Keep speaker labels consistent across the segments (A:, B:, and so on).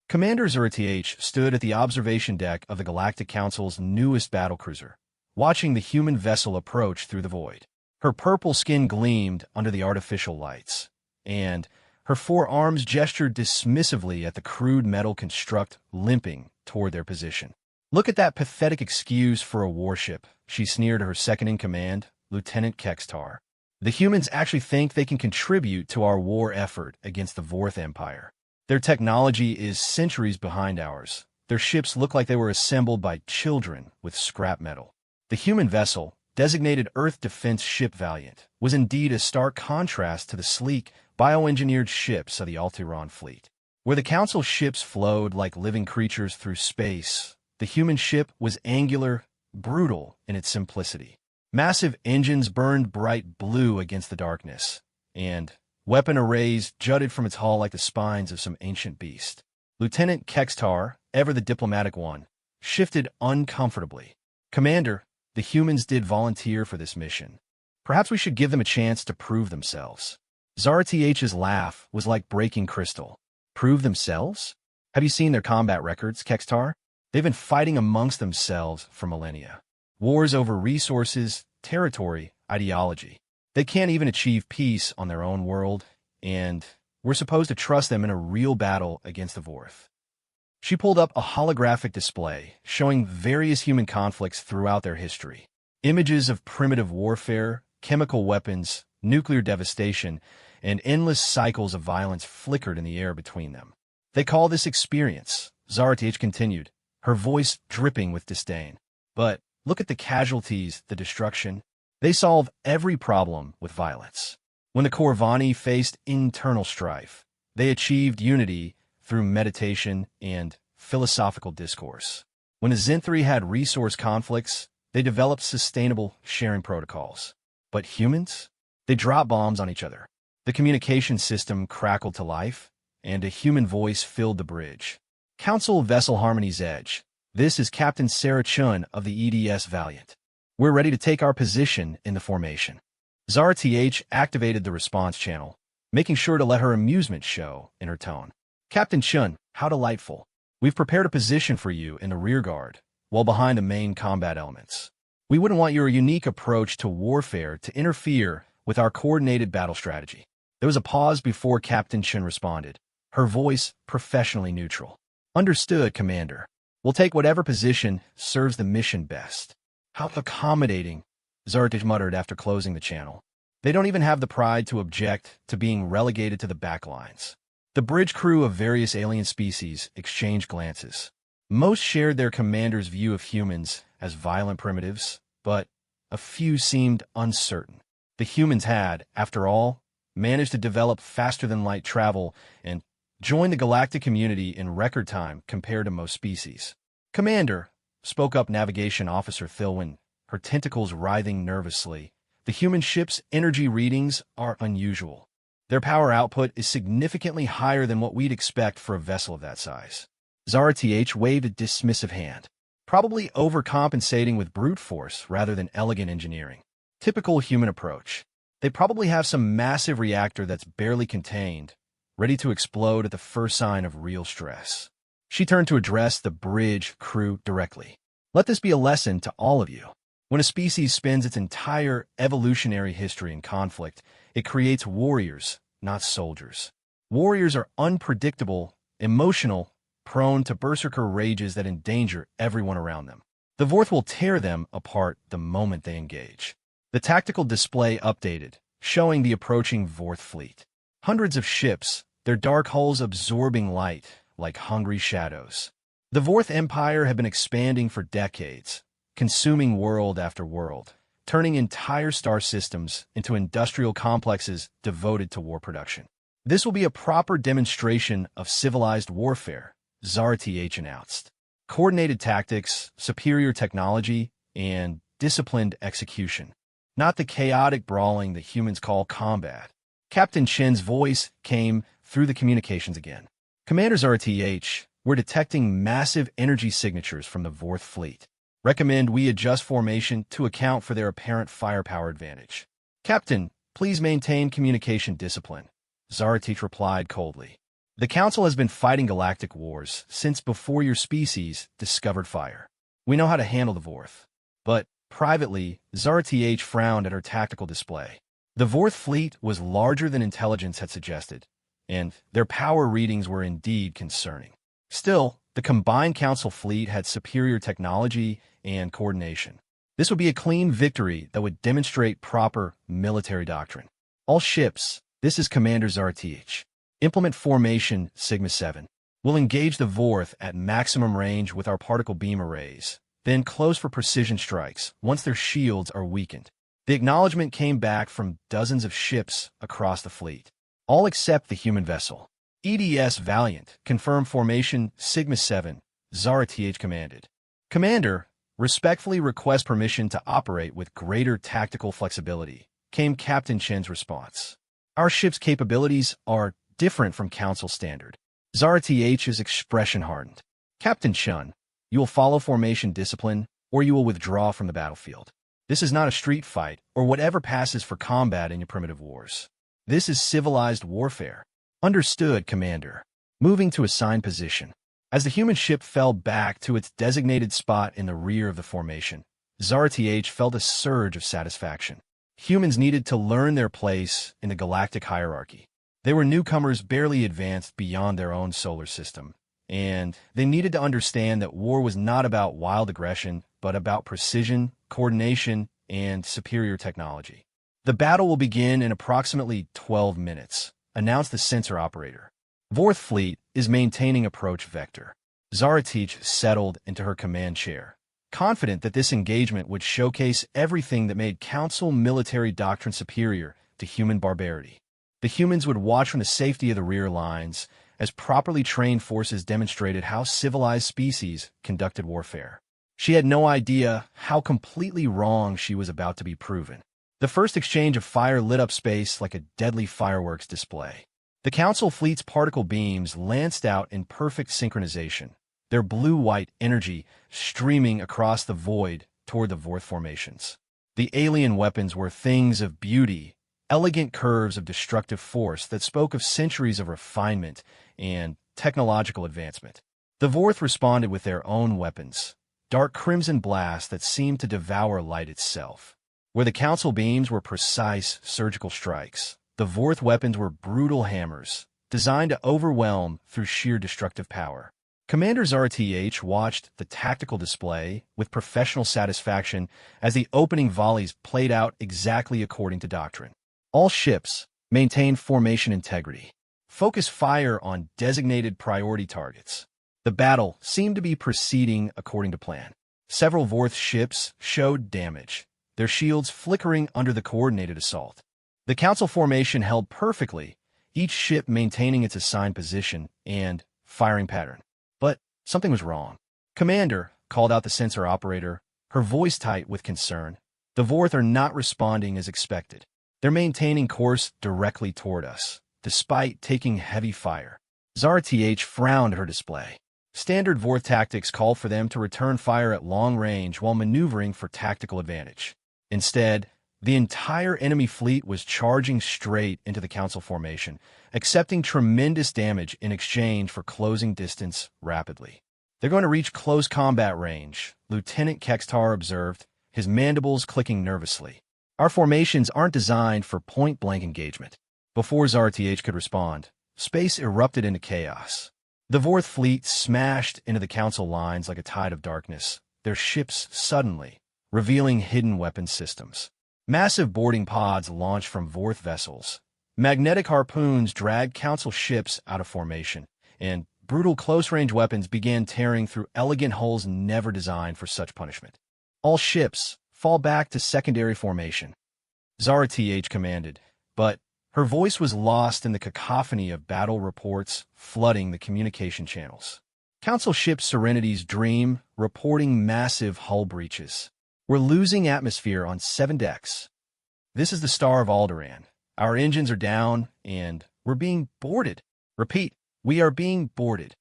A: Commander Zurith stood at the observation deck of the Galactic Council's newest battlecruiser, watching the human vessel approach through the void. Her purple skin gleamed under the artificial lights, and her four arms gestured dismissively at the crude metal construct limping toward their position. "Look at that pathetic excuse for a warship," she sneered to her second-in-command, Lieutenant Kextar. "The humans actually think they can contribute to our war effort against the Vorth Empire. Their technology is centuries behind ours. Their ships look like they were assembled by children with scrap metal." The human vessel, designated Earth Defense Ship Valiant, was indeed a stark contrast to the sleek, bioengineered ships of the Altiron fleet. Where the Council ships flowed like living creatures through space, the human ship was angular, brutal in its simplicity. Massive engines burned bright blue against the darkness, and weapon arrays jutted from its hull like the spines of some ancient beast. Lieutenant Kextar, ever the diplomatic one, shifted uncomfortably. "Commander, the humans did volunteer for this mission. Perhaps we should give them a chance to prove themselves." Zarth's laugh was like breaking crystal. "Prove themselves? Have you seen their combat records, Kextar? They've been fighting amongst themselves for millennia. Wars over resources, territory, ideology. They can't even achieve peace on their own world, and we're supposed to trust them in a real battle against the Vorth." She pulled up a holographic display showing various human conflicts throughout their history. Images of primitive warfare, chemical weapons, nuclear devastation, and endless cycles of violence flickered in the air between them. "They call this experience," Zarth continued, her voice dripping with disdain. "But look at the casualties, the destruction. They solve every problem with violence. When the Corvani faced internal strife, they achieved unity through meditation and philosophical discourse. When the Zenthri had resource conflicts, they developed sustainable sharing protocols. But humans? They dropped bombs on each other. The communication system crackled to life, and a human voice filled the bridge. Council Vessel Harmony's Edge. This is Captain Sarah Chun of the EDS Valiant. We're ready to take our position in the formation." Zarth activated the response channel, making sure to let her amusement show in her tone. "Captain Chun, how delightful. We've prepared a position for you in the rearguard, well behind the main combat elements. We wouldn't want your unique approach to warfare to interfere with our coordinated battle strategy." There was a pause before Captain Chun responded, her voice professionally neutral. "Understood, Commander. We'll take whatever position serves the mission best." "How accommodating," Zarth muttered after closing the channel. "They don't even have the pride to object to being relegated to the backlines." The bridge crew of various alien species exchanged glances. Most shared their commander's view of humans as violent primitives, but a few seemed uncertain. The humans had, after all, managed to develop faster-than-light travel and join the galactic community in record time compared to most species. "Commander," spoke up Navigation Officer Thilwyn, her tentacles writhing nervously, "the human ship's energy readings are unusual. Their power output is significantly higher than what we'd expect for a vessel of that size." Zarth waved a dismissive hand. "Probably overcompensating with brute force rather than elegant engineering. Typical human approach. They probably have some massive reactor that's barely contained, ready to explode at the first sign of real stress." She turned to address the bridge crew directly. "Let this be a lesson to all of you. When a species spends its entire evolutionary history in conflict, it creates warriors, not soldiers. Warriors are unpredictable, emotional, prone to berserker rages that endanger everyone around them. The Vorth will tear them apart the moment they engage." The tactical display updated, showing the approaching Vorth fleet. Hundreds of ships, their dark hulls absorbing light like hungry shadows. The Vorth Empire had been expanding for decades, consuming world after world, turning entire star systems into industrial complexes devoted to war production. "This will be a proper demonstration of civilized warfare," Zarth announced. "Coordinated tactics, superior technology, and disciplined execution. Not the chaotic brawling that humans call combat." Captain Chen's voice came through the communications again. "Commander Zarth, we're detecting massive energy signatures from the Vorth fleet. Recommend we adjust formation to account for their apparent firepower advantage." "Captain, please maintain communication discipline," Zarth replied coldly. The Council has been fighting galactic wars since before your species discovered fire. We know how to handle the Vorth. But, privately, Zara-TH frowned at her tactical display. The Vorth fleet was larger than intelligence had suggested, and their power readings were indeed concerning. Still, the combined Council fleet had superior technology and coordination. This would be a clean victory that would demonstrate proper military doctrine. All ships, this is Commander Zara-TH. Implement formation Sigma-7. We'll engage the Vorth at maximum range with our particle beam arrays, then close for precision strikes once their shields are weakened. The acknowledgement came back from dozens of ships across the fleet, all except the human vessel. EDS Valiant, confirm formation Sigma-7, Zara-TH commanded. Commander, respectfully request permission to operate with greater tactical flexibility, came Captain Chen's response. Our ship's capabilities are different from Council standard. Zara-TH's expression hardened. Captain Chen, you will follow formation discipline, or you will withdraw from the battlefield. This is not a street fight, or whatever passes for combat in your primitive wars. This is civilized warfare. Understood, Commander. Moving to assigned position. As the human ship fell back to its designated spot in the rear of the formation, Zara-TH felt a surge of satisfaction. Humans needed to learn their place in the galactic hierarchy. They were newcomers barely advanced beyond their own solar system, and they needed to understand that war was not about wild aggression, but about precision, coordination, and superior technology. The battle will begin in approximately 12 minutes, announced the sensor operator. Vorth fleet is maintaining approach vector. Zara-TH settled into her command chair, confident that this engagement would showcase everything that made Council military doctrine superior to human barbarity. The humans would watch from the safety of the rear lines as properly trained forces demonstrated how civilized species conducted warfare. She had no idea how completely wrong she was about to be proven. The first exchange of fire lit up space like a deadly fireworks display. The Council fleet's particle beams lanced out in perfect synchronization, their blue-white energy streaming across the void toward the Vorth formations. The alien weapons were things of beauty, elegant curves of destructive force that spoke of centuries of refinement and technological advancement. The Vorth responded with their own weapons, dark crimson blasts that seemed to devour light itself. Where the Council beams were precise surgical strikes, the Vorth weapons were brutal hammers, designed to overwhelm through sheer destructive power. Commander Zara-TH watched the tactical display with professional satisfaction as the opening volleys played out exactly according to doctrine. All ships maintain formation integrity. Focus fire on designated priority targets. The battle seemed to be proceeding according to plan. Several Vorth ships showed damage, their shields flickering under the coordinated assault. The Council formation held perfectly, each ship maintaining its assigned position and firing pattern. But something was wrong. Commander, called out the sensor operator, her voice tight with concern. The Vorth are not responding as expected. They're maintaining course directly toward us, despite taking heavy fire. Zara-TH frowned at her display. Standard Vorth tactics call for them to return fire at long range while maneuvering for tactical advantage. Instead, the entire enemy fleet was charging straight into the Council formation, accepting tremendous damage in exchange for closing distance rapidly. They're going to reach close combat range, Lieutenant Kextar observed, his mandibles clicking nervously. Our formations aren't designed for point-blank engagement. Before Zara-TH could respond, space erupted into chaos. The Vorth fleet smashed into the Council lines like a tide of darkness, their ships suddenly revealing hidden weapon systems. Massive boarding pods launched from Vorth vessels. Magnetic harpoons dragged Council ships out of formation, and brutal close-range weapons began tearing through elegant hulls never designed for such punishment. All ships fall back to secondary formation, Zara-TH commanded, but her voice was lost in the cacophony of battle reports flooding the communication channels. Council ship Serenity's Dream reporting massive hull breaches. We're losing atmosphere on 7 decks. This is the Star of Alderaan. Our engines are down, and we're being boarded. Repeat, we are being boarded.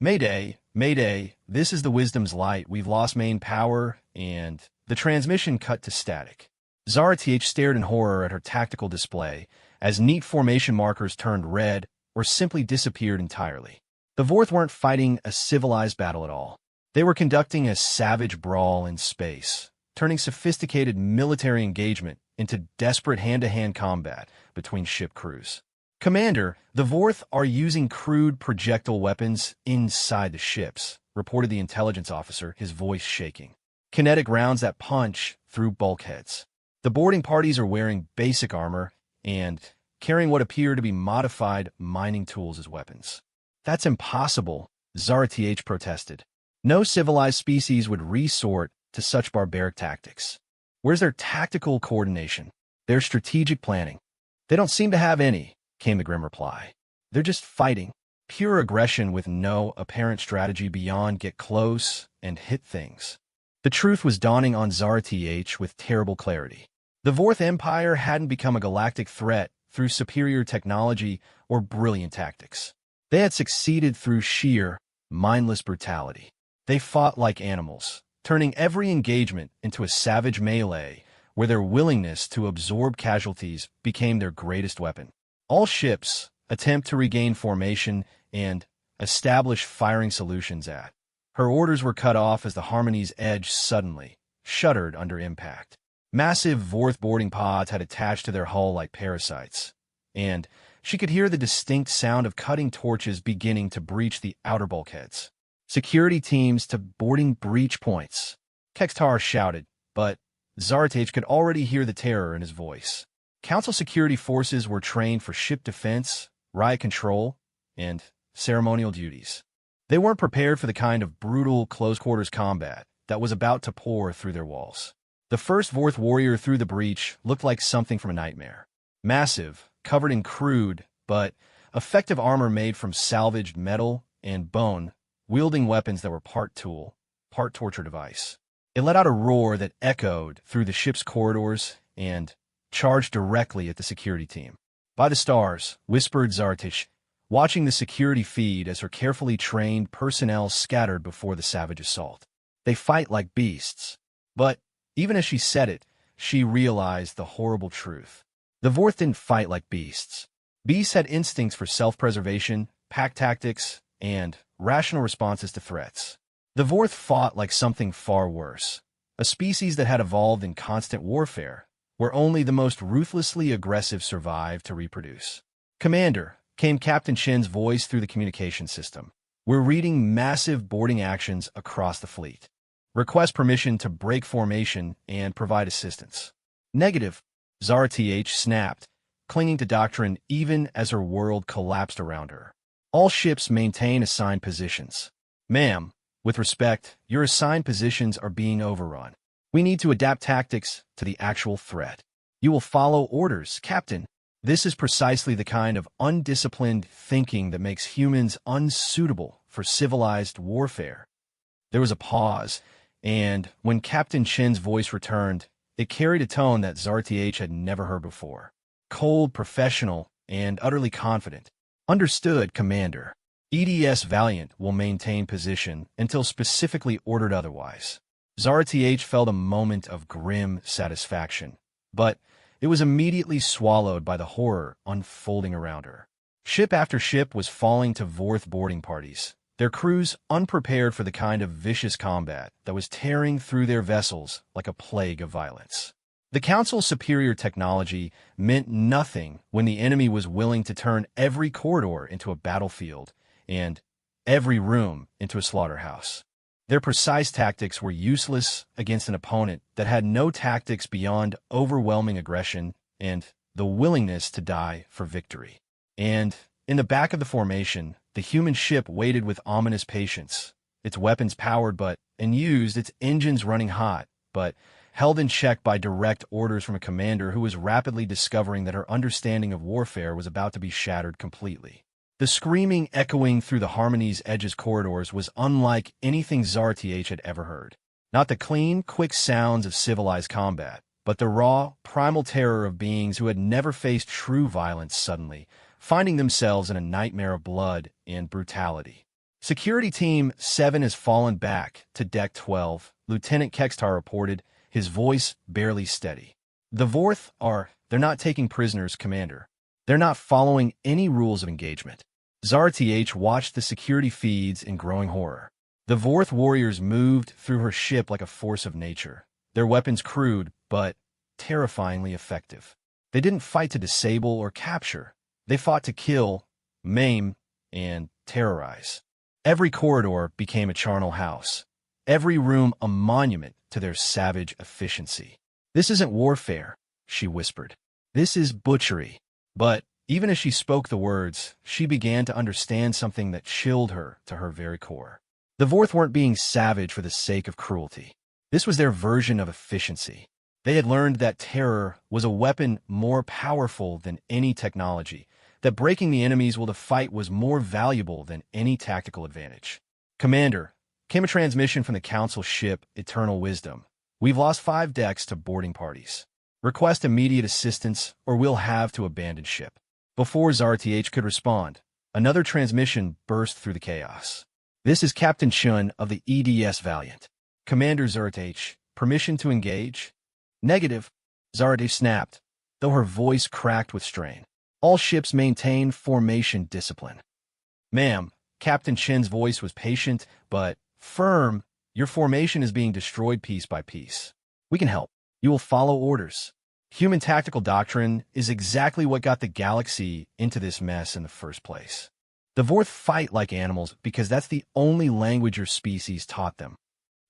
A: Mayday, Mayday, this is the Wisdom's Light. We've lost main power, and the transmission cut to static. Zara-TH stared in horror at her tactical display as neat formation markers turned red, or simply disappeared entirely. The Vorth weren't fighting a civilized battle at all. They were conducting a savage brawl in space, turning sophisticated military engagement into desperate hand-to-hand combat between ship crews. "Commander, the Vorth are using crude projectile weapons inside the ships," reported the intelligence officer, his voice shaking. "Kinetic rounds that punch through bulkheads. The boarding parties are wearing basic armor and carrying what appear to be modified mining tools as weapons." "That's impossible," Zara-TH protested. "No civilized species would resort to such barbaric tactics. Where's their tactical coordination? Their strategic planning?" "They don't seem to have any," came the grim reply. "They're just fighting. Pure aggression with no apparent strategy beyond get close and hit things." The truth was dawning on Zara-TH with terrible clarity. The Vorth Empire hadn't become a galactic threat through superior technology or brilliant tactics. They had succeeded through sheer, mindless brutality. They fought like animals, turning every engagement into a savage melee where their willingness to absorb casualties became their greatest weapon. All ships attempt to regain formation and establish firing solutions at. Her orders were cut off as the Harmony's edge suddenly shuddered under impact. Massive Vorth boarding pods had attached to their hull like parasites, and she could hear the distinct sound of cutting torches beginning to breach the outer bulkheads. "Security teams to boarding breach points," Kextar shouted, but Zara-TH could already hear the terror in his voice. Council security forces were trained for ship defense, riot control, and ceremonial duties. They weren't prepared for the kind of brutal close-quarters combat that was about to pour through their walls. The first Vorth warrior through the breach looked like something from a nightmare. Massive, covered in crude but effective armor made from salvaged metal and bone, wielding weapons that were part tool, part torture device. It let out a roar that echoed through the ship's corridors and charged directly at the security team. "By the stars," whispered Zara-TH, watching the security feed as her carefully trained personnel scattered before the savage assault. "They fight like beasts." But even as she said it, she realized the horrible truth. The Vorth didn't fight like beasts. Beasts had instincts for self-preservation, pack tactics, and rational responses to threats. The Vorth fought like something far worse, a species that had evolved in constant warfare, where only the most ruthlessly aggressive survived to reproduce. "Commander," came Captain Shen's voice through the communication system. "We're reading massive boarding actions across the fleet. Request permission to break formation and provide assistance." "Negative," Zara-TH snapped, clinging to doctrine even as her world collapsed around her. "All ships maintain assigned positions." "Ma'am, with respect, your assigned positions are being overrun. We need to adapt tactics to the actual threat." "You will follow orders, Captain." This is precisely the kind of undisciplined thinking that makes humans unsuitable for civilized warfare. There was a pause, and when Captain Shen's voice returned, it carried a tone that Zara-TH had never heard before. Cold, professional, and utterly confident. "Understood, Commander. EDS Valiant will maintain position until specifically ordered otherwise." Zara-TH felt a moment of grim satisfaction, but it was immediately swallowed by the horror unfolding around her. Ship after ship was falling to Vorth boarding parties, their crews unprepared for the kind of vicious combat that was tearing through their vessels like a plague of violence. The Council's superior technology meant nothing when the enemy was willing to turn every corridor into a battlefield and every room into a slaughterhouse. Their precise tactics were useless against an opponent that had no tactics beyond overwhelming aggression and the willingness to die for victory. And in the back of the formation, the human ship waited with ominous patience, its weapons powered and used, its engines running hot, but held in check by direct orders from a commander who was rapidly discovering that her understanding of warfare was about to be shattered completely. The screaming echoing through the Harmony's edges corridors was unlike anything Zara-TH had ever heard. Not the clean, quick sounds of civilized combat, but the raw, primal terror of beings who had never faced true violence suddenly, finding themselves in a nightmare of blood and brutality. "Security Team 7 has fallen back to Deck 12, Lieutenant Kextar reported, his voice barely steady. "The Vorth they're not taking prisoners, Commander." They're not following any rules of engagement. Zara-TH watched the security feeds in growing horror. The Vorth warriors moved through her ship like a force of nature, their weapons crude but terrifyingly effective. They didn't fight to disable or capture. They fought to kill, maim, and terrorize. Every corridor became a charnel house, every room a monument to their savage efficiency. "This isn't warfare," she whispered. "This is butchery." But even as she spoke the words, she began to understand something that chilled her to her very core. The Vorth weren't being savage for the sake of cruelty. This was their version of efficiency. They had learned that terror was a weapon more powerful than any technology, that breaking the enemies will to fight was more valuable than any tactical advantage. "Commander," came a transmission from the Council ship Eternal Wisdom. "We've lost 5 decks to boarding parties. Request immediate assistance or we'll have to abandon ship." Before Zara-TH could respond, another transmission burst through the chaos. "This is Captain Chun of the EDS Valiant. Commander Zara-TH, permission to engage?" "Negative," Zara-TH snapped, though her voice cracked with strain. "All ships maintain formation discipline." "Ma'am," Captain Chin's voice was patient but firm, "your formation is being destroyed piece by piece. We can help. You will follow orders." Human tactical doctrine is exactly what got the galaxy into this mess in the first place. The Vorth fight like animals because that's the only language your species taught them.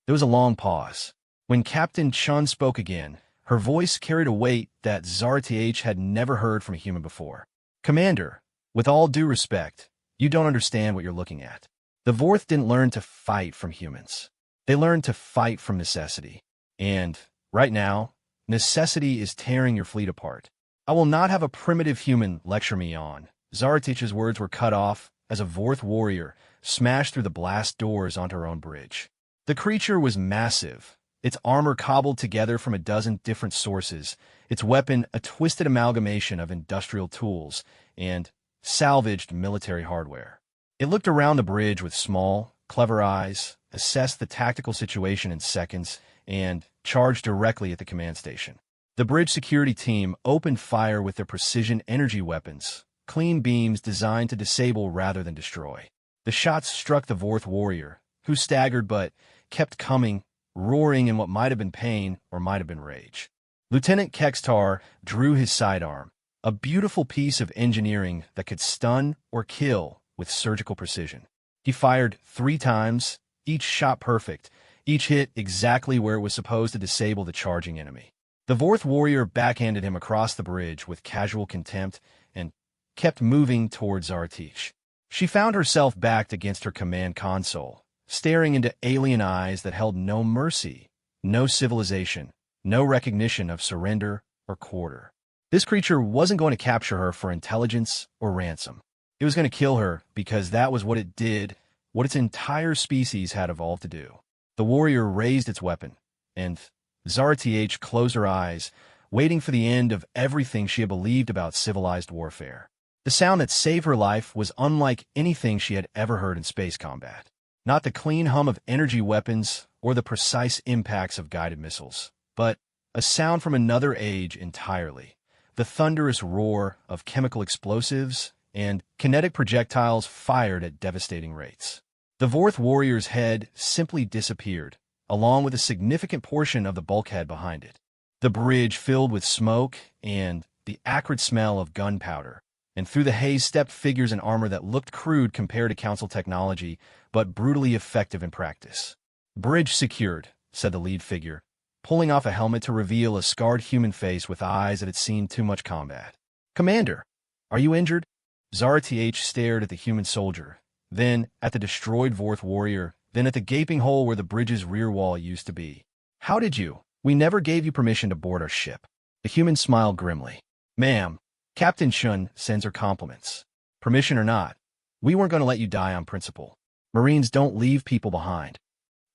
A: There was a long pause. When Captain Chun spoke again, her voice carried a weight that Zara-TH had never heard from a human before. "Commander, with all due respect, you don't understand what you're looking at. The Vorth didn't learn to fight from humans. They learned to fight from necessity. And, right now, necessity is tearing your fleet apart. I will not have a primitive human lecture me on." Zara-TH's words were cut off as a Vorth warrior smashed through the blast doors onto her own bridge. The creature was massive, its armor cobbled together from a dozen different sources, its weapon a twisted amalgamation of industrial tools and salvaged military hardware. It looked around the bridge with small, clever eyes, assessed the tactical situation in seconds, and charged directly at the command station. The bridge security team opened fire with their precision energy weapons, clean beams designed to disable rather than destroy. The shots struck the Vorth warrior, who staggered but kept coming, roaring in what might have been pain or might have been rage. Lieutenant Kextar drew his sidearm, a beautiful piece of engineering that could stun or kill with surgical precision. He fired 3 times, each shot perfect, each hit exactly where it was supposed to disable the charging enemy. The Vorth warrior backhanded him across the bridge with casual contempt and kept moving towards Zara-TH. She found herself backed against her command console, staring into alien eyes that held no mercy, no civilization, no recognition of surrender or quarter. This creature wasn't going to capture her for intelligence or ransom. It was going to kill her because that was what it did, what its entire species had evolved to do. The warrior raised its weapon, and Zara-TH closed her eyes, waiting for the end of everything she had believed about civilized warfare. The sound that saved her life was unlike anything she had ever heard in space combat. Not the clean hum of energy weapons or the precise impacts of guided missiles, but a sound from another age entirely. The thunderous roar of chemical explosives and kinetic projectiles fired at devastating rates. The Vorth warrior's head simply disappeared, along with a significant portion of the bulkhead behind it. The bridge filled with smoke and the acrid smell of gunpowder, and through the haze stepped figures in armor that looked crude compared to Council technology, but brutally effective in practice. "Bridge secured," said the lead figure, pulling off a helmet to reveal a scarred human face with eyes that had seen too much combat. "Commander, are you injured?" Zara-TH stared at the human soldier, then at the destroyed Vorth warrior, then at the gaping hole where the bridge's rear wall used to be. "How did you? We never gave you permission to board our ship." The human smiled grimly. "Ma'am, Captain Chun sends her compliments. Permission or not, we weren't going to let you die on principle. Marines don't leave people behind.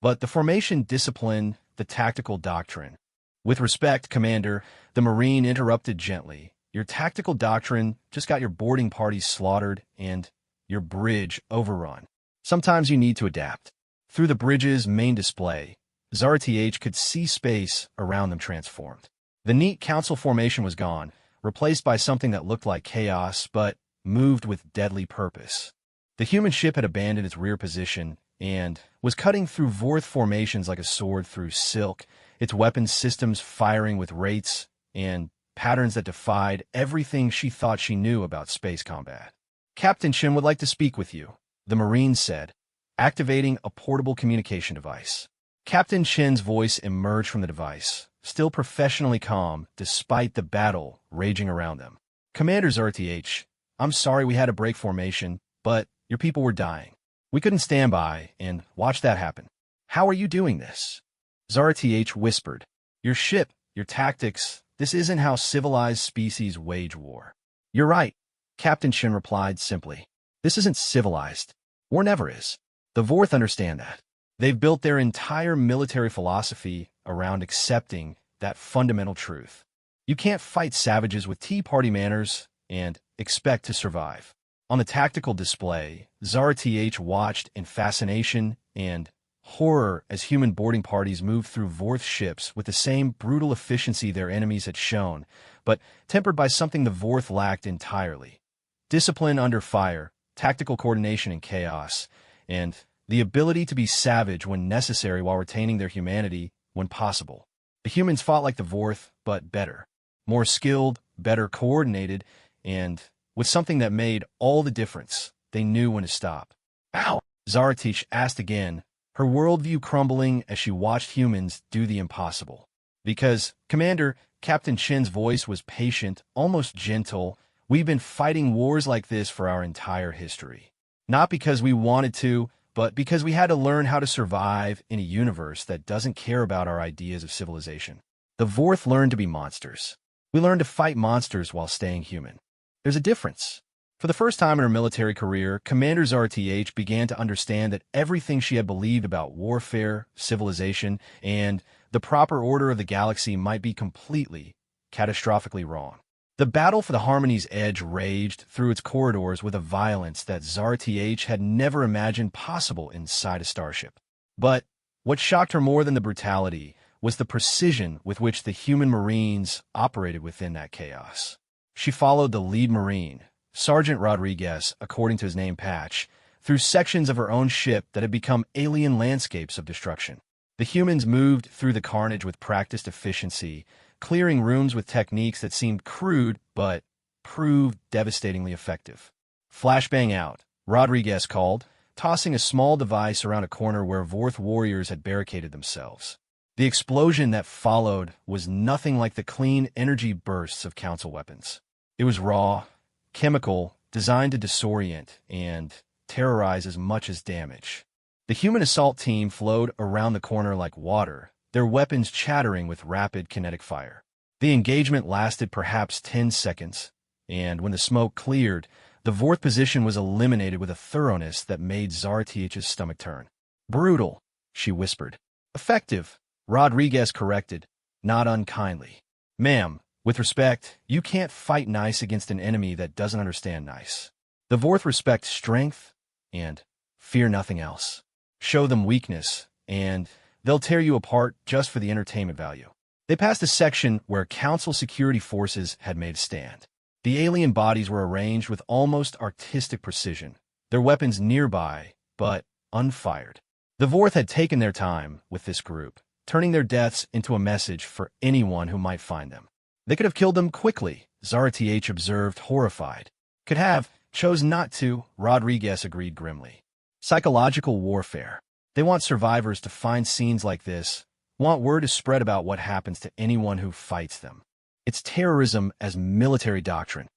A: But the formation discipline, the tactical doctrine." "With respect, Commander," the Marine interrupted gently, "your tactical doctrine just got your boarding parties slaughtered and your bridge overrun. Sometimes you need to adapt." Through the bridge's main display, Zara-TH could see space around them transformed. The neat council formation was gone, replaced by something that looked like chaos but moved with deadly purpose. The human ship had abandoned its rear position and was cutting through Vorth formations like a sword through silk, its weapons systems firing with rates and patterns that defied everything she thought she knew about space combat. "Captain Shin would like to speak with you," the Marine said, activating a portable communication device. Captain Shin's voice emerged from the device, still professionally calm despite the battle raging around them. "Commander ZRTH, I'm sorry we had to break formation, but your people were dying. We couldn't stand by and watch that happen. How are you doing this?" ZRTH whispered. "Your ship, your tactics, this isn't how civilized species wage war." "You're right," Captain Shin replied simply. "This isn't civilized. War never is. The Vorth understand that. They've built their entire military philosophy around accepting that fundamental truth. You can't fight savages with Tea Party manners and expect to survive." On the tactical display, ZRTH watched in fascination and horror as human boarding parties moved through Vorth ships with the same brutal efficiency their enemies had shown, but tempered by something the Vorth lacked entirely: discipline under fire, tactical coordination in chaos, and the ability to be savage when necessary while retaining their humanity when possible. The humans fought like the Vorth, but better. More skilled, better coordinated, and with something that made all the difference: they knew when to stop. "Ow!" ZRTH asked again, her worldview crumbling as she watched humans do the impossible. "Because, Commander," Captain Shin's voice was patient, almost gentle, "we've been fighting wars like this for our entire history. Not because we wanted to, but because we had to learn how to survive in a universe that doesn't care about our ideas of civilization. The Vorth learned to be monsters. We learned to fight monsters while staying human. There's a difference." For the first time in her military career, Commander ZRTH began to understand that everything she had believed about warfare, civilization, and the proper order of the galaxy might be completely, catastrophically wrong. The battle for the Harmony's Edge raged through its corridors with a violence that ZRTH had never imagined possible inside a starship. But what shocked her more than the brutality was the precision with which the human Marines operated within that chaos. She followed the lead Marine, Sergeant Rodriguez, according to his name patch, through sections of her own ship that had become alien landscapes of destruction. The humans moved through the carnage with practiced efficiency, clearing rooms with techniques that seemed crude but proved devastatingly effective. "Flashbang out," Rodriguez called, tossing a small device around a corner where Vorth warriors had barricaded themselves. The explosion that followed was nothing like the clean energy bursts of Council weapons. It was raw, chemical, designed to disorient and terrorize as much as damage. The human assault team flowed around the corner like water, their weapons chattering with rapid kinetic fire. The engagement lasted perhaps 10 seconds, and when the smoke cleared, the Vorth position was eliminated with a thoroughness that made ZRTH's stomach turn. "Brutal," she whispered. "Effective," Rodriguez corrected, not unkindly. "Ma'am, with respect, you can't fight nice against an enemy that doesn't understand nice. The Vorth respect strength and fear nothing else. Show them weakness, and they'll tear you apart just for the entertainment value." They passed a section where Council security forces had made a stand. The alien bodies were arranged with almost artistic precision, their weapons nearby, but unfired. The Vorth had taken their time with this group, turning their deaths into a message for anyone who might find them. They could have killed them quickly, ZRTH observed, horrified. "Could have, chose not to," Rodriguez agreed grimly. "Psychological warfare. They want survivors to find scenes like this, want word to spread about what happens to anyone who fights them. It's terrorism as military doctrine."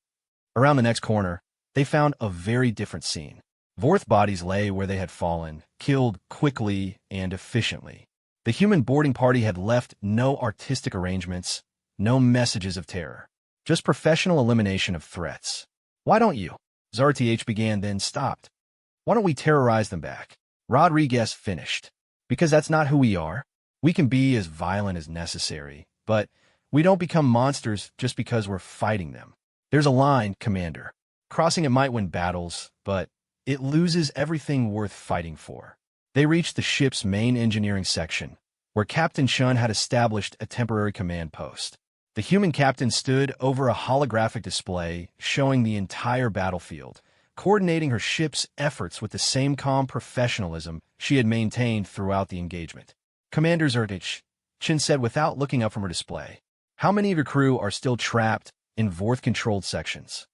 A: Around the next corner, they found a very different scene. Vorth bodies lay where they had fallen, killed quickly and efficiently. The human boarding party had left no artistic arrangements, no messages of terror, just professional elimination of threats. "Why don't you?" ZRTH began, then stopped. "Why don't we terrorize them back?" Rodriguez finished. "Because that's not who we are. We can be as violent as necessary, but we don't become monsters just because we're fighting them. There's a line, Commander. Crossing it might win battles, but it loses everything worth fighting for." They reached the ship's main engineering section, where Captain Shun had established a temporary command post. The human captain stood over a holographic display showing the entire battlefield, coordinating her ship's efforts with the same calm professionalism she had maintained throughout the engagement. "Commander Zertich," Chin said without looking up from her display, "how many of your crew are still trapped in Vorth-controlled sections?"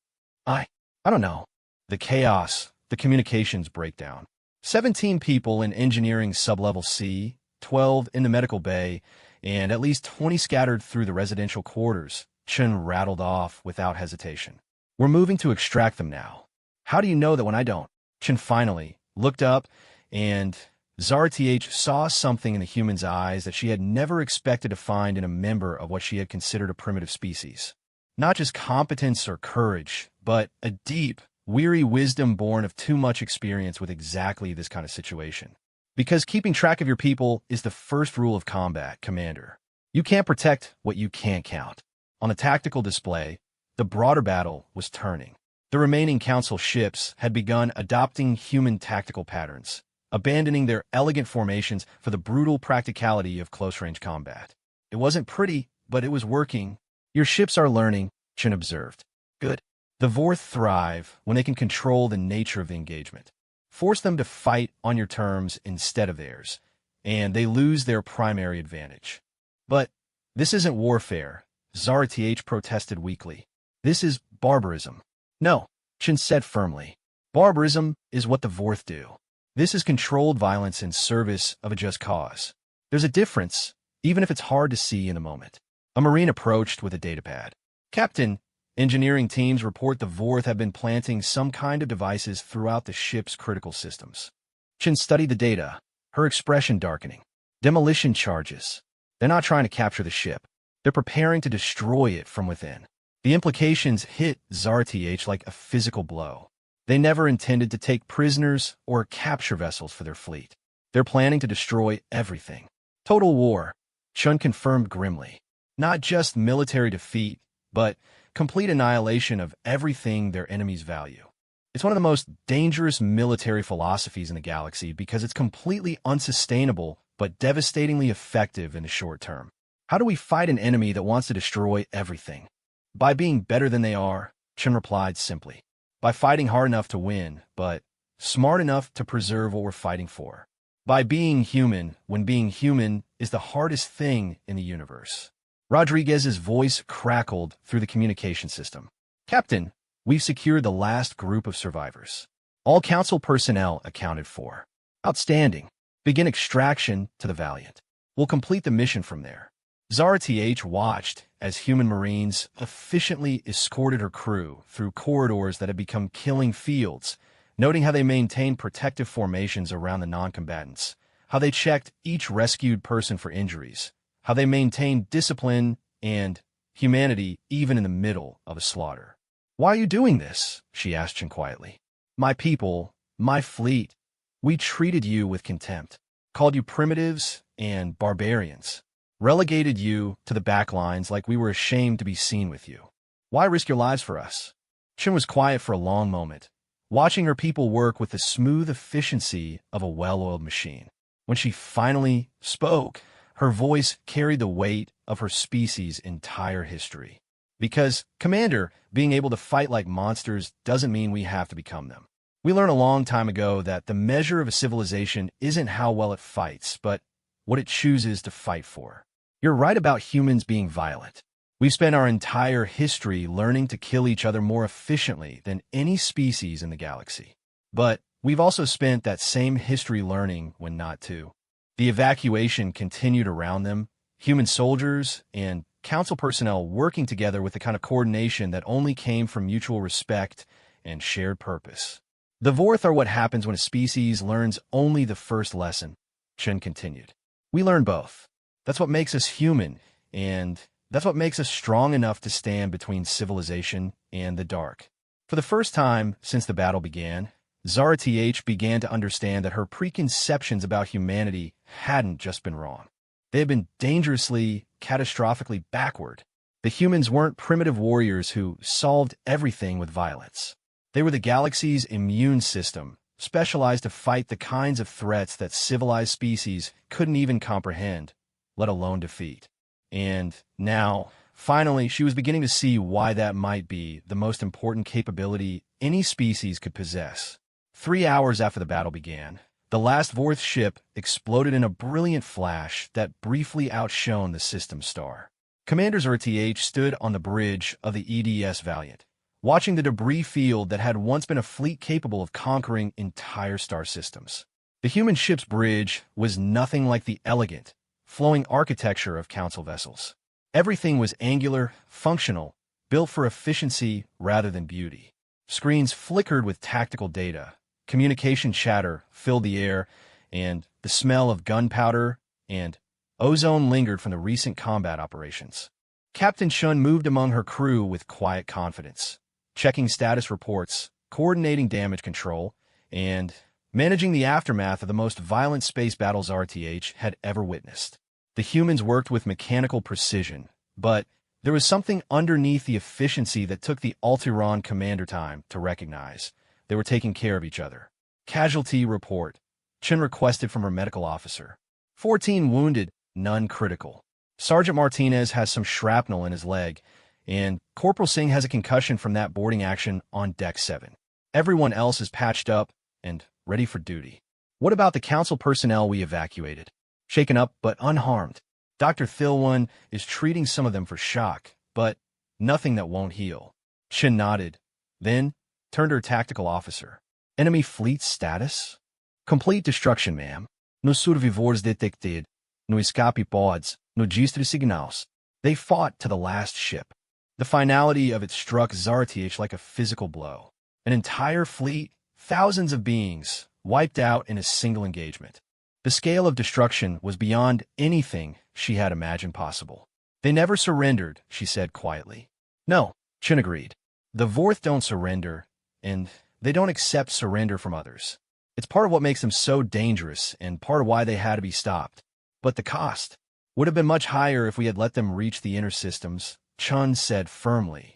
A: I don't know. The chaos, the communications breakdown. 17 people in engineering sublevel C, 12 in the medical bay, and at least 20 scattered through the residential quarters, Chen rattled off without hesitation. "We're moving to extract them now." "How do you know that when I don't?" Chen finally looked up, and Zarth saw something in the human's eyes that she had never expected to find in a member of what she had considered a primitive species. Not just competence or courage, but a deep, weary wisdom born of too much experience with exactly this kind of situation. Because keeping track of your people is the first rule of combat, Commander. You can't protect what you can't count. On a tactical display, the broader battle was turning. The remaining Council ships had begun adopting human tactical patterns, abandoning their elegant formations for the brutal practicality of close-range combat. It wasn't pretty, but it was working. "Your ships are learning," Chen observed. "Good. The Vorth thrive when they can control the nature of the engagement. Force them to fight on your terms instead of theirs, and they lose their primary advantage." "But this isn't warfare," Zarth protested weakly. "This is barbarism." "No," Chen said firmly. "Barbarism is what the Vorth do. This is controlled violence in service of a just cause. There's a difference, even if it's hard to see in the moment." A Marine approached with a datapad. "Captain, engineering teams report the Vorth have been planting some kind of devices throughout the ship's critical systems." Chen studied the data, her expression darkening. "Demolition charges. They're not trying to capture the ship. They're preparing to destroy it from within." The implications hit Zarth like a physical blow. They never intended to take prisoners or capture vessels for their fleet. They're planning to destroy everything. Total war, Chun confirmed grimly. Not just military defeat, but complete annihilation of everything their enemies value. It's one of the most dangerous military philosophies in the galaxy because it's completely unsustainable but devastatingly effective in the short term. How do we fight an enemy that wants to destroy everything? By being better than they are, Chen replied simply. By fighting hard enough to win, but smart enough to preserve what we're fighting for. By being human when being human is the hardest thing in the universe. Rodriguez's voice crackled through the communication system. "Captain, we've secured the last group of survivors. All Council personnel accounted for. Outstanding. Begin extraction to the Valiant. We'll complete the mission from there." Zarth watched as human Marines efficiently escorted her crew through corridors that had become killing fields, noting how they maintained protective formations around the non-combatants, how they checked each rescued person for injuries, how they maintained discipline and humanity even in the middle of a slaughter. "Why are you doing this?" she asked Chen quietly. "My people, my fleet, we treated you with contempt, called you primitives and barbarians. Relegated you to the back lines like we were ashamed to be seen with you. Why risk your lives for us?" Chen was quiet for a long moment, watching her people work with the smooth efficiency of a well-oiled machine. When she finally spoke, her voice carried the weight of her species' entire history. "Because, Commander, being able to fight like monsters doesn't mean we have to become them. We learned a long time ago that the measure of a civilization isn't how well it fights, but what it chooses to fight for. You're right about humans being violent. We've spent our entire history learning to kill each other more efficiently than any species in the galaxy. But we've also spent that same history learning when not to." The evacuation continued around them, human soldiers and Council personnel working together with the kind of coordination that only came from mutual respect and shared purpose. "The Vorth are what happens when a species learns only the first lesson," Chen continued. "We learn both. That's what makes us human, and that's what makes us strong enough to stand between civilization and the dark." For the first time since the battle began, Zarth began to understand that her preconceptions about humanity hadn't just been wrong. They had been dangerously, catastrophically backward. The humans weren't primitive warriors who solved everything with violence. They were the galaxy's immune system, specialized to fight the kinds of threats that civilized species couldn't even comprehend, let alone defeat. And now, Finally, she was beginning to see why that might be the most important capability any species could possess. 3 hours after the battle began, the last Vorth ship exploded in a brilliant flash that briefly outshone the system star. Commander ZRTH stood on the bridge of the EDS Valiant, watching the debris field that had once been a fleet capable of conquering entire star systems. The human ship's bridge was nothing like the elegant, flowing architecture of Council vessels. Everything was angular, functional, built for efficiency rather than beauty. Screens flickered with tactical data, communication chatter filled the air, and the smell of gunpowder and ozone lingered from the recent combat operations. Captain Shun moved among her crew with quiet confidence, checking status reports, coordinating damage control, and managing the aftermath of the most violent space battles RTH had ever witnessed. The humans worked with mechanical precision, but there was something underneath the efficiency that took the Altiron commander time to recognize. They were taking care of each other. Casualty report. Chen requested from her medical officer. 14 wounded, none critical. Sergeant Martinez has some shrapnel in his leg, and Corporal Singh has a concussion from that boarding action on Deck 7. Everyone else is patched up and ready for duty. What about the council personnel we evacuated? Shaken up but unharmed. Dr. Thilwan is treating some of them for shock, but nothing that won't heal. Chen nodded, then turned to her tactical officer. Enemy fleet status? Complete destruction, ma'am. No survivors detected. No escape pods. No registry signals. They fought to the last ship. The finality of it struck Zarth like a physical blow. An entire fleet, thousands of beings, wiped out in a single engagement. The scale of destruction was beyond anything she had imagined possible. They never surrendered, she said quietly. No, Chen agreed. The Vorth don't surrender, and they don't accept surrender from others. It's part of what makes them so dangerous and part of why they had to be stopped. But the cost would have been much higher if we had let them reach the inner systems, Chun said firmly.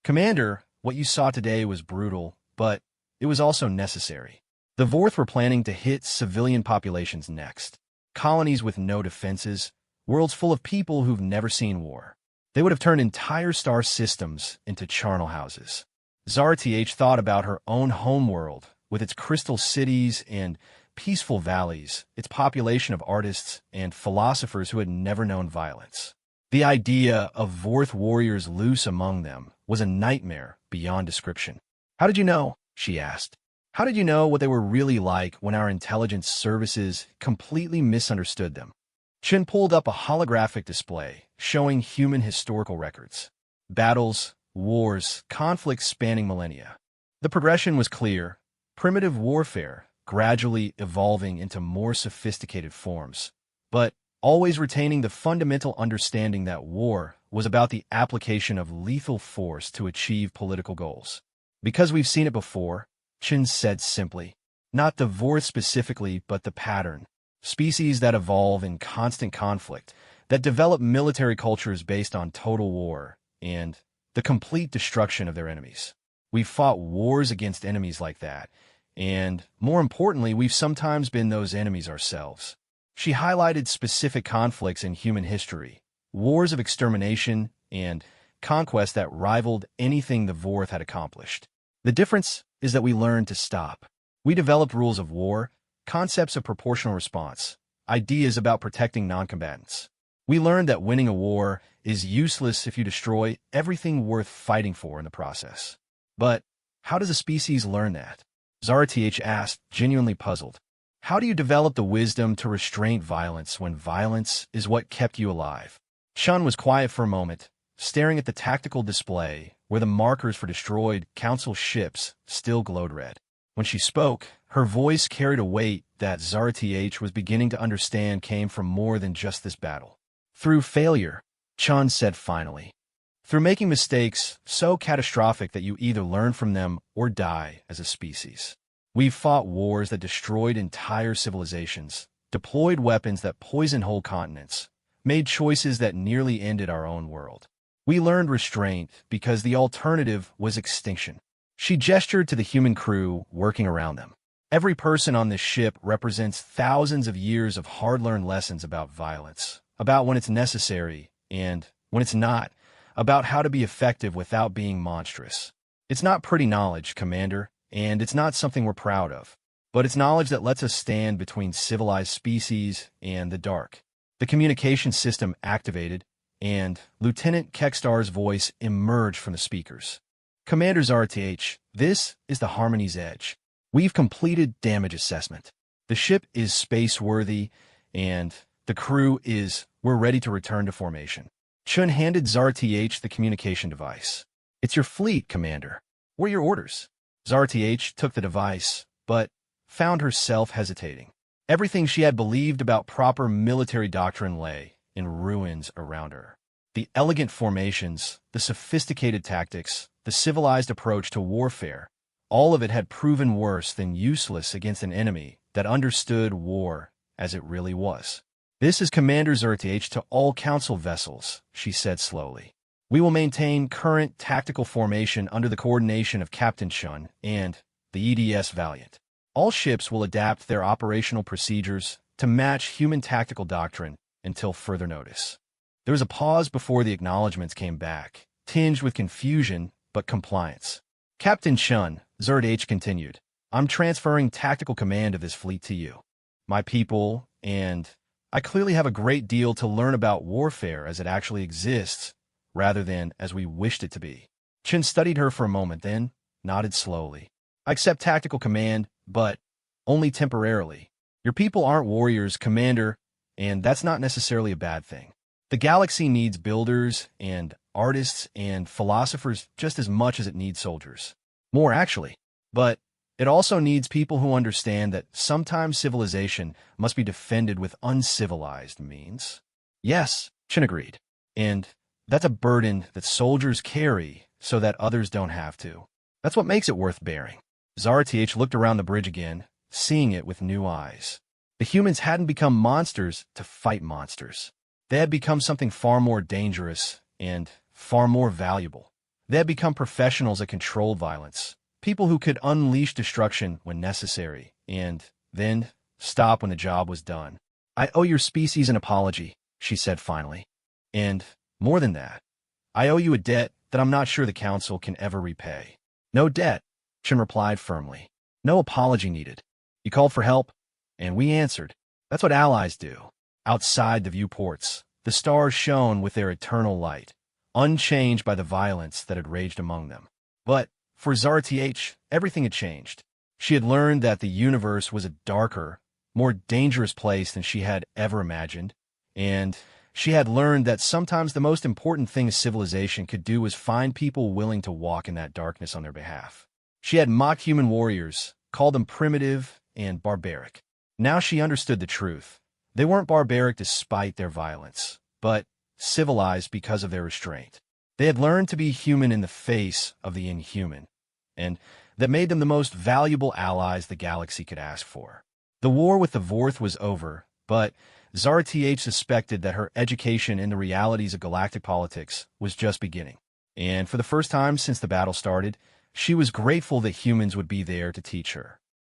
A: Commander, what you saw today was brutal, but it was also necessary. The Vorth were planning to hit civilian populations next. Colonies with no defenses, worlds full of people who've never seen war. They would have turned entire star systems into charnel houses. ZRTH thought about her own homeworld, with its crystal cities and peaceful valleys, its population of artists and philosophers who had never known violence. The idea of Vorth warriors loose among them was a nightmare beyond description. How did you know? She asked. How did you know what they were really like when our intelligence services completely misunderstood them? Chen pulled up a holographic display showing human historical records. Battles, wars, conflicts spanning millennia. The progression was clear. Primitive warfare, gradually evolving into more sophisticated forms, but always retaining the fundamental understanding that war was about the application of lethal force to achieve political goals. Because we've seen it before, Chen said simply. Not the Vorth specifically, but the pattern. Species that evolve in constant conflict, that develop military cultures based on total war, and the complete destruction of their enemies. We've fought wars against enemies like that, and, more importantly, we've sometimes been those enemies ourselves. She highlighted specific conflicts in human history, wars of extermination, and conquest that rivaled anything the Vorth had accomplished. The difference is that we learned to stop. We developed rules of war, concepts of proportional response, ideas about protecting non-combatants. We learned that winning a war is useless if you destroy everything worth fighting for in the process. But how does a species learn that? ZRTH asked, genuinely puzzled. How do you develop the wisdom to restrain violence when violence is what kept you alive? Shun was quiet for a moment, staring at the tactical display where the markers for destroyed Council ships still glowed red. When she spoke, her voice carried a weight that ZRTH was beginning to understand came from more than just this battle. Through failure, Chun said finally. Through making mistakes so catastrophic that you either learn from them or die as a species. We've fought wars that destroyed entire civilizations, deployed weapons that poisoned whole continents, made choices that nearly ended our own world. We learned restraint because the alternative was extinction. She gestured to the human crew working around them. Every person on this ship represents thousands of years of hard-learned lessons about violence, about when it's necessary and when it's not, about how to be effective without being monstrous. It's not pretty knowledge, Commander, and it's not something we're proud of. But it's knowledge that lets us stand between civilized species and the dark. The communication system activated, and Lieutenant Kekstar's voice emerged from the speakers. Commander RTH, this is the Harmony's Edge. We've completed damage assessment. The ship is space-worthy, and the crew we're ready to return to formation. Chun handed ZRTH the communication device. It's your fleet, Commander. What are your orders? ZRTH took the device, but found herself hesitating. Everything she had believed about proper military doctrine lay in ruins around her. The elegant formations, the sophisticated tactics, the civilized approach to warfare, all of it had proven worse than useless against an enemy that understood war as it really was. This is Commander ZRTH to all Council vessels, she said slowly. We will maintain current tactical formation under the coordination of Captain Chun and the EDS Valiant. All ships will adapt their operational procedures to match human tactical doctrine until further notice. There was a pause before the acknowledgments came back, tinged with confusion but compliance. Captain Chun, ZRTH continued, I'm transferring tactical command of this fleet to you. My people, and I clearly have a great deal to learn about warfare as it actually exists, rather than as we wished it to be. Chun studied her for a moment, then nodded slowly. I accept tactical command, but only temporarily. Your people aren't warriors, Commander, and that's not necessarily a bad thing. The galaxy needs builders and artists and philosophers just as much as it needs soldiers. More, actually. But it also needs people who understand that sometimes civilization must be defended with uncivilized means. Yes, Chun agreed. And that's a burden that soldiers carry so that others don't have to. That's what makes it worth bearing. ZRTH looked around the bridge again, seeing it with new eyes. The humans hadn't become monsters to fight monsters. They had become something far more dangerous and far more valuable. They had become professionals at controlled violence, people who could unleash destruction when necessary, and then stop when the job was done. I owe your species an apology, she said finally. And more than that, I owe you a debt that I'm not sure the Council can ever repay. No debt, Chun replied firmly. No apology needed. You called for help, and we answered. That's what allies do. Outside the viewports, the stars shone with their eternal light, unchanged by the violence that had raged among them. But for ZRTH, everything had changed. She had learned that the universe was a darker, more dangerous place than she had ever imagined, and she had learned that sometimes the most important thing a civilization could do was find people willing to walk in that darkness on their behalf. She had mocked human warriors, called them primitive and barbaric. Now she understood the truth. They weren't barbaric despite their violence, but civilized because of their restraint. They had learned to be human in the face of the inhuman, and that made them the most valuable allies the galaxy could ask for. The war with the Vorth was over, but ZRTH suspected that her education in the realities of galactic politics was just beginning. And for the first time since the battle started, she was grateful that humans would be there to teach her.